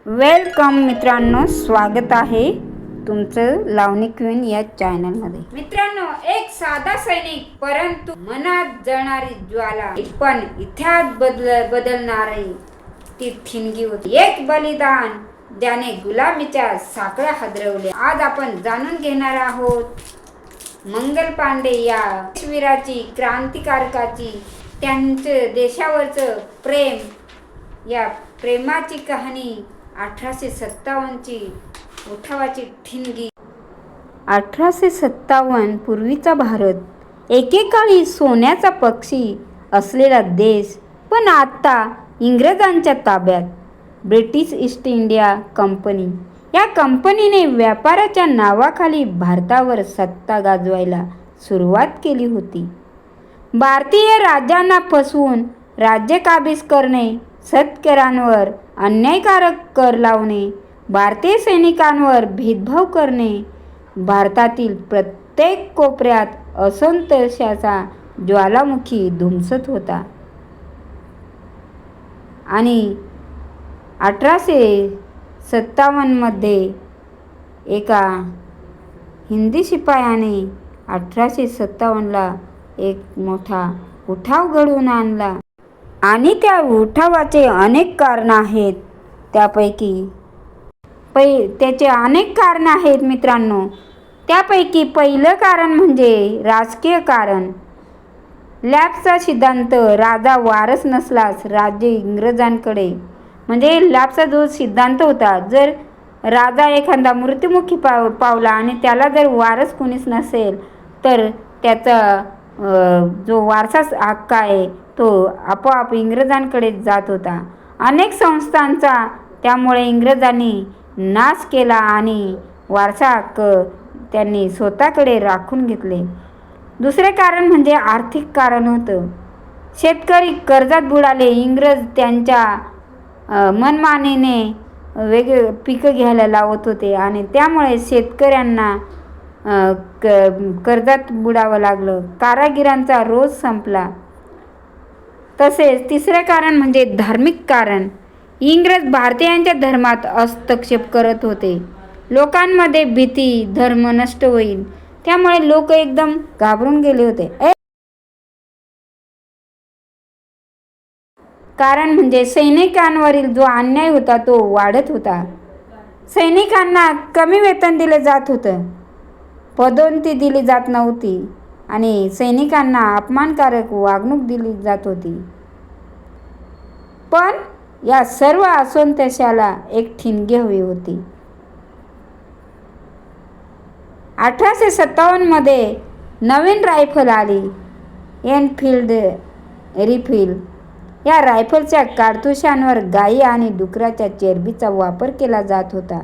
Welcome मित्रांनो, स्वागत आहे तुमचं लावणी क्वीन या चॅनलमध्ये. मित्रांनो, एक साधा सैनिक परंतु मनात जळणारी ज्वाला, पण इतिहास बदलणारी ती ठिणगी होती. एक बलिदान ज्याने गुलामीच्या साखळ्या हादरवल्या. आज आपण जाणून घेणार आहोत मंगल पांडे या वीराची, क्रांतिकारकाची, त्यांचं देशावरचं प्रेम, या प्रेमाची कहाणी. 1857ची उठावाची ठिणगी. 1857 पूर्वीचा भारत एकेकाळी सोन्याचा पक्षी असलेला देश, पण आता इंग्रजांच्या ताब्यात. ब्रिटिश ईस्ट इंडिया कंपनी या कंपनीने व्यापाराच्या नावाखाली भारतावर सत्ता गाजवायला सुरुवात केली होती. भारतीय राजांना फसवून राज्य काबीज करणे, शेतकऱ्यांवर अन्यायकारक कर लावणे, भारतीय सैनिकांवर भेदभाव करणे. भारतातील प्रत्येक कोपऱ्यात असंतोषाचा ज्वालामुखी धुमसत होता. आणि 1857 मध्ये एका हिंदी शिपायाने 1857ला एक मोठा उठाव घडवून आणला. आणि त्या उठावाचे अनेक कारण आहेत. त्याचे अनेक कारण आहेत मित्रांनो. त्यापैकी पहिलं कारण म्हणजे राजकीय कारण. लॅपचा सिद्धांत. राजा वारस नसल्यास राज्य इंग्रजांकडे. म्हणजे लॅपचा जो सिद्धांत होता, जर राजा एखादा मृत्युमुखी पावला आणि त्याला जर वारस कोणीच नसेल तर त्याचा जो वारसा हक्क आहे तो आपोआप इंग्रजांकडे जात होता. अनेक संस्थांचा त्यामुळे इंग्रजांनी नाश केला आणि वारसा हक्क त्यांनी स्वतःकडे राखून घेतले. दुसरे कारण म्हणजे आर्थिक कारण होतं. शेतकरी कर्जात बुडाले. इंग्रज त्यांच्या मनमानीने वेगळे पिकं घ्यायला लावत होते आणि त्यामुळे शेतकऱ्यांना कर्जात बुडावं लागलं. कारागिरांचा रोज संपला. तसेच तिसरे कारण म्हणजे धार्मिक कारण. इंग्रज भारतीयांच्या धर्मात हस्तक्षेप करत होते. लोकांमध्ये भीती, धर्म नष्ट होईल, त्यामुळे लोक एकदम घाबरून गेले होते. कारण म्हणजे सैनिकांवरील जो अन्याय होता तो वाढत होता. सैनिकांना कमी वेतन दिले जात होतं, पदोन्नती दिली जात नव्हती आणि सैनिकांना अपमानकारक वागणूक दिली जात होती. पण या सर्व असंतोषाला एक ठिणगी हवी होती. 1857 मध्ये नवीन रायफल आली, एनफिल्ड रिफिल. या रायफलच्या कारतुशांवर गायी आणि डुकराच्या चरबीचा वापर केला जात होता.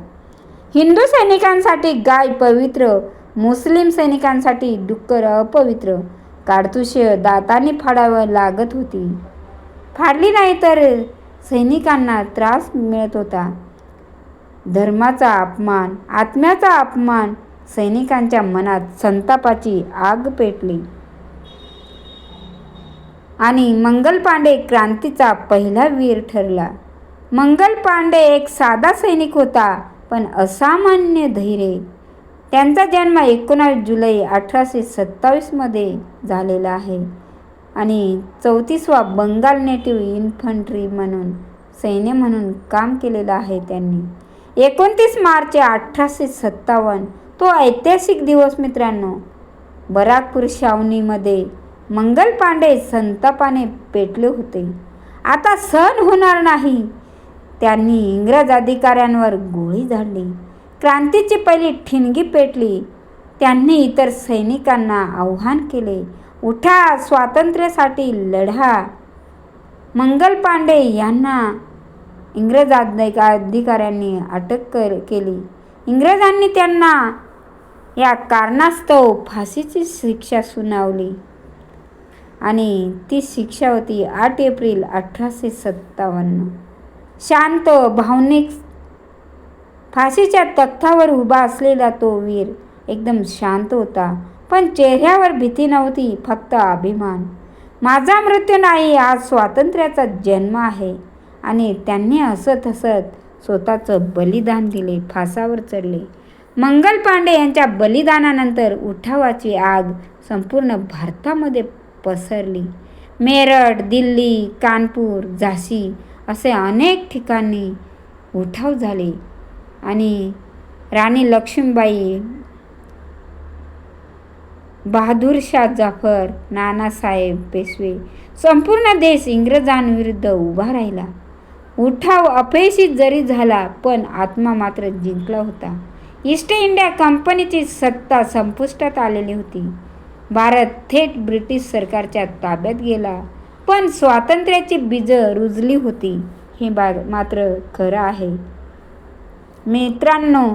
हिंदू सैनिकांसाठी गाय पवित्र, मुस्लिम सैनिकांसाठी डुक्कर अपवित्र. कारतुश दातांनी फाडावी लागत होती. फाडली नाही तर सैनिकांना त्रास मिळत होता. धर्माचा अपमान, आत्म्याचा अपमान. सैनिकांच्या मनात संतापाची आग पेटली. आणि मंगल पांडे क्रांतीचा पहिला वीर ठरला. मंगल पांडे एक साधा सैनिक होता, पण असामान्य धैर्य. त्यांचा जन्म 19 जुलै 1827 मध्ये झालेला आहे आणि 34वा बंगाल नेटिव्ह इन्फंट्री म्हणून सैन्य म्हणून काम केलेलं आहे त्यांनी. 29 मार्च 1857 तो ऐतिहासिक दिवस मित्रांनो. बराकपूर छावणीमध्ये मंगल पांडे संतापाने पेटले होते. आता सहन होणार नाही. त्यांनी इंग्रज अधिकाऱ्यांवर गोळी झाडली. क्रांतीची पहिली ठिणगी पेटली. त्यांनी इतर सैनिकांना आव्हान केले, उठा, स्वातंत्र्यासाठी लढा. मंगल पांडे यांना इंग्रज अधिकाऱ्यांनी अटक केली. इंग्रजांनी त्यांना या कारणास्तव फाशीची शिक्षा सुनावली आणि ती शिक्षा होती 8 एप्रिल 1857. शांत, भावनिक. फाशीच्या तख्तावर उभा असलेला तो वीर एकदम शांत होता, पण चेहऱ्यावर भीती नव्हती, फक्त अभिमान. माझा मृत्यू नाही, आज स्वातंत्र्याचा जन्म आहे. आणि त्यांनी हसत हसत स्वतःचं बलिदान दिले, फासावर चढले. मंगल पांडे यांच्या बलिदानानंतर उठावाची आग संपूर्ण भारतामध्ये पसरली. मेरठ, दिल्ली, कानपूर, झाशी असे अनेक ठिकाणी उठाव झाले आणि राणी लक्ष्मीबाई, बहादूर शाह जाफर, नानासाहेब पेशवे, संपूर्ण देश इंग्रजांविरुद्ध उभा राहिला. उठाव अपयशी जरी झाला पण आत्मा मात्र जिंकला होता. ईस्ट इंडिया कंपनीची सत्ता संपुष्टात आलेली होती. भारत थेट ब्रिटिश सरकारच्या ताब्यात गेला. पण स्वातंत्र्याची बीजं रुजली होती हे मात्र खरं आहे. मित्रांनो,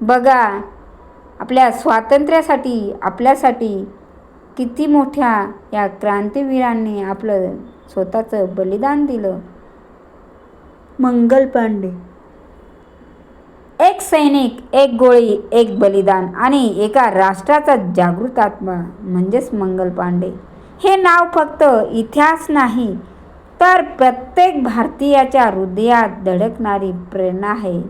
बघा, आपल्या स्वातंत्र्यासाठी, आपल्यासाठी किती मोठ्या या क्रांतिवीरांनी आपलं स्वतःचं बलिदान दिलं. मंगल पांडे, एक सैनिक, एक गोळी, एक बलिदान आणि एका राष्ट्राचा जागृत आत्मा म्हणजेच मंगल पांडे. हे नाव फक्त इतिहास नाही तर प्रत्येक भारतीयाच्या हृदयात धडकणारी प्रेरणा आहे.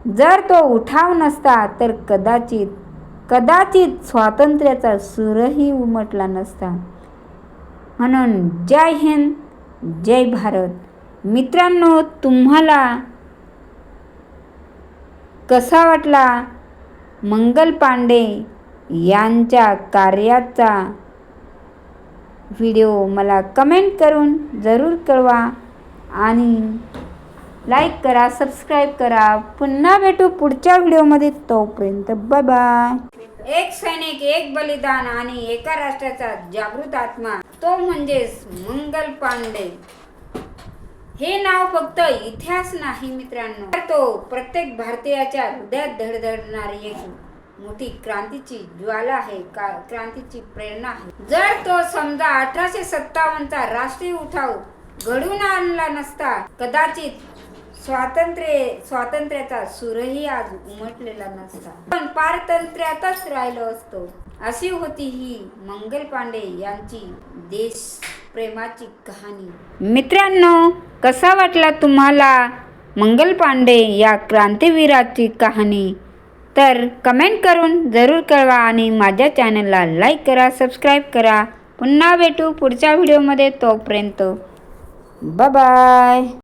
जर तो उठाव नसता तर कदाचित स्वातंत्र्याचा सूरही उमटला नसता. म्हणून जय हिंद, जय भारत. मित्रांनो, तुम्हाला कसा वाटला मंगल पांडे यांच्या कार्याचा व्हिडिओ मला कमेंट करून जरूर कळवा आणि लाईक करा, सबस्क्राईब करा. पुन्हा भेटू पुढच्या व्हिडिओमध्ये. तोपर्यंत बाय बाय. एक सैनिक, एक बलिदान आणि एका राष्ट्राचा जागृत आत्मा, तो म्हणजेच मंगल पांडे. हे नाव फक्त इतिहास नाही मित्रांनो, तर तो प्रत्येक भारतीयाच्या हृदयात धडधडणारी एक मोठी क्रांतीची ज्वाला आहे, क्रांतीची प्रेरणा आहे. जर तो समजा 1857चा राष्ट्रीय उठाव घडून आणला नसता, कदाचित स्वातंत्र्याचा सूरही आज उमटलेला नसता, पण पारतंत्र्यातच राहिलो असतो. अशी होती ही मंगल पांडे यांची देश प्रेमाची कहाणी. मित्रांनो, कसा वाटला तुम्हाला मंगल पांडे या क्रांतिवीराची कहाणी? तर कमेंट करून जरूर कळवा आणि माझ्या चॅनलला लाईक करा, सबस्क्राईब करा. पुन्हा भेटू पुढच्या व्हिडिओमध्ये. तोपर्यंत बाय बाय.